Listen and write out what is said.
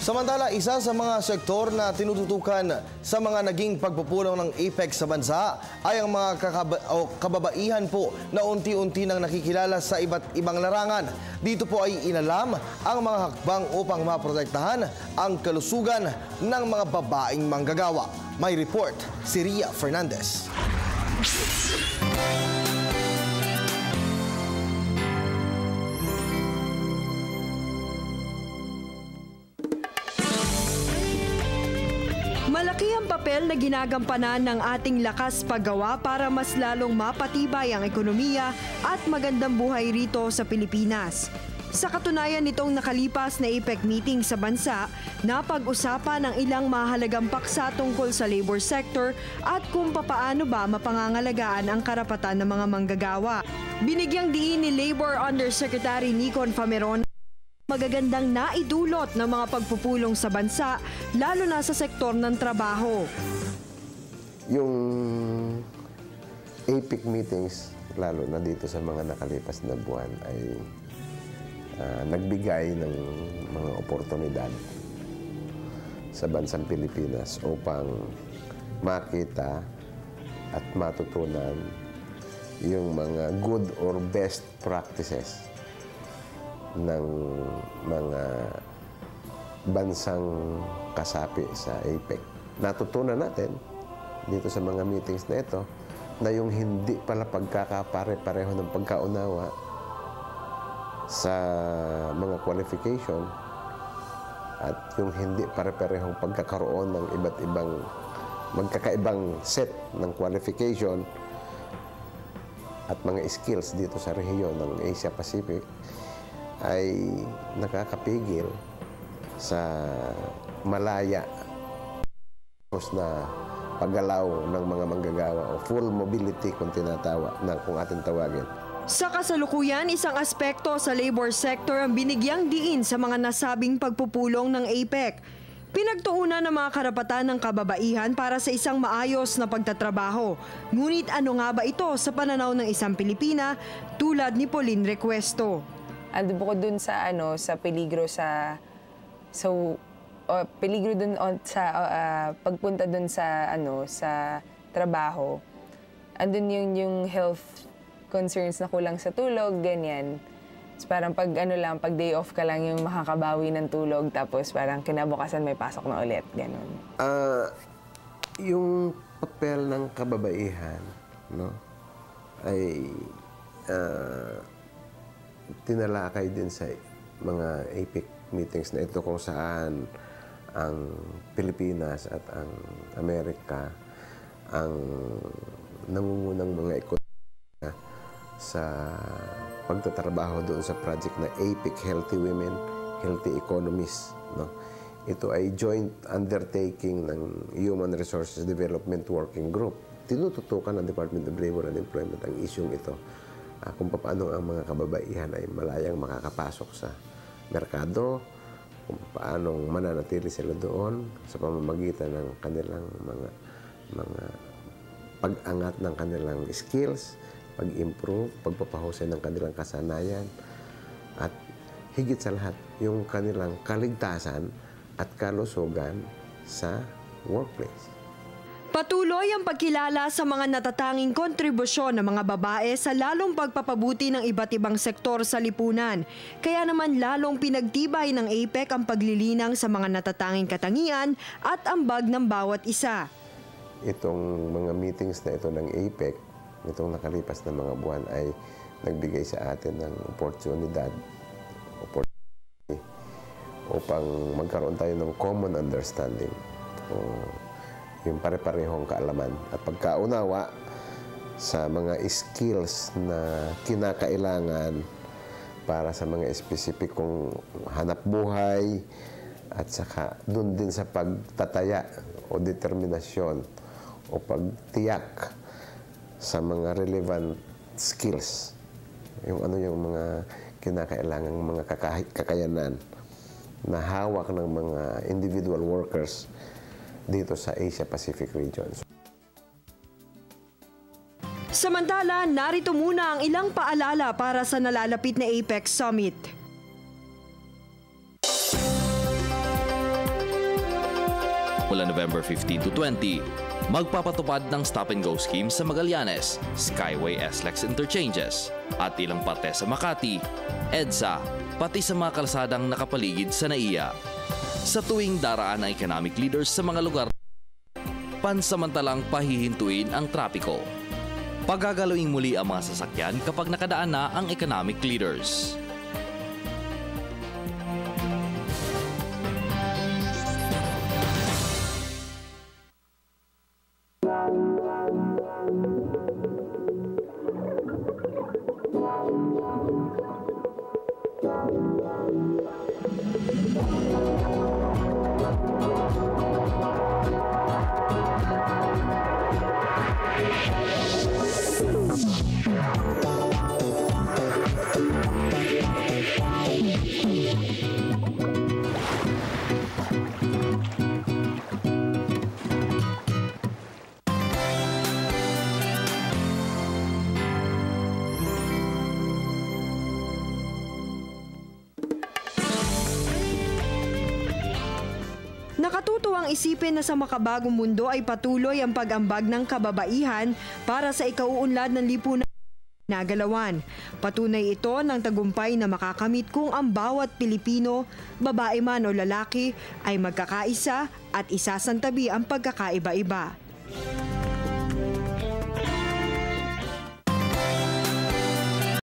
Samantala, isa sa mga sektor na tinututukan sa mga naging pagpupulong ng APEC sa bansa ay ang mga kababaihan po na unti-unti nang nakikilala sa iba't ibang larangan. Dito po ay inalam ang mga hakbang upang maprotektahan ang kalusugan ng mga babaeng manggagawa. May report si Ria Fernandez. Malaki ang papel na ginagampanan ng ating lakas paggawa para mas lalong mapatibay ang ekonomiya at magandang buhay rito sa Pilipinas. Sa katunayan nitong nakalipas na APEC meeting sa bansa, napag-usapan ang ilang mahalagang paksa tungkol sa labor sector at kung papaano ba mapangangalagaan ang karapatan ng mga manggagawa. Binigyang diin ni Labor Undersecretary Nicon Fameron magagandang naidulot ng mga pagpupulong sa bansa, lalo na sa sektor ng trabaho. Yung APEC meetings, lalo na dito sa mga nakalipas na buwan, ay nagbigay ng mga oportunidad sa bansang Pilipinas upang makita at matutunan yung mga good or best practices ng mga bansang kasapi sa APEC. Natutunan natin dito sa mga meetings na ito na yung hindi pala pagkakapare-pareho ng pagkaunawa sa mga qualification at yung hindi pare-parehong pagkakaroon ng iba't ibang magkakaibang set ng qualification at mga skills dito sa rehiyon ng Asia Pacific ay nakakapigil sa malaya na paggalaw ng mga manggagawa o full mobility kung ating tawagin. Sa kasalukuyan, isang aspekto sa labor sector ang binigyang diin sa mga nasabing pagpupulong ng APEC. Pinagtuunan ng mga karapatan ng kababaihan para sa isang maayos na pagtatrabaho. Ngunit ano nga ba ito sa pananaw ng isang Pilipina tulad ni Pauline Recuesto? Bukod dun sa sa peligro peligro dun sa pagpunta dun sa sa trabaho. Andun yung health concerns na kulang sa tulog, ganyan. So, parang pag day off ka lang yung makakabawi ng tulog, tapos parang kinabukasan may pasok na ulit, ganun. Yung papel ng kababaihan, no, ay tinalakay din sa mga APEC meetings na ito kung saan ang Pilipinas at ang Amerika ang nangungunang mga ekonomiya sa pagtatrabaho doon sa project na APEC Healthy Women, Healthy Economies. No? Ito ay joint undertaking ng Human Resources Development Working Group. Tinututukan ng Department of Labor and Employment ang isyong ito. Kung paano ang mga kababaihan ay malayang makakapasok sa merkado, kung paano mananatili sila doon sa pamamagitan ng kanilang mga pag-angat ng kanilang skills, pag-improve, pagpapahusay ng kanilang kasanayan, at higit sa lahat, yung kanilang kaligtasan at kalusugan sa workplace. Patuloy ang pagkilala sa mga natatanging kontribusyon ng mga babae sa lalong pagpapabuti ng iba't ibang sektor sa lipunan. Kaya naman lalong pinagtibay ng APEC ang paglilinang sa mga natatanging katangian at ambag ng bawat isa. Itong mga meetings na ito ng APEC, itong nakalipas na mga buwan ay nagbigay sa atin ng opportunity upang magkaroon tayo ng common understanding. Yung pare-parehong kaalaman at pagkaunawa sa mga skills na kinakailangan para sa mga espesipikong hanap buhay at saka doon din sa pagtataya o determinasyon o pagtiyak sa mga relevant skills. Yung mga kinakailangang mga kakayanan na hawak ng mga individual workers dito sa Asia Pacific region. Samantala, narito muna ang ilang paalala para sa nalalapit na APEC Summit. Mula November 15 to 20, magpapatupad ng stop-and-go scheme sa Magallanes, Skyway SLEX interchanges, at ilang parte sa Makati, EDSA, pati sa mga kalsadang nakapaligid sa NAIA. Sa tuwing daraan ang economic leaders sa mga lugar, pansamantalang pahihintuin ang trapiko. Pagagalawing muli ang mga sasakyan kapag nakadaan na ang economic leaders. Nakatutuwang isipin na sa makabagong mundo ay patuloy ang pag-ambag ng kababaihan para sa ikauunlad ng lipunan nagalawan. Patunay ito ng tagumpay na makakamit kung ang bawat Pilipino, babae man o lalaki, ay magkakaisa at isasantabi ang pagkakaiba-iba.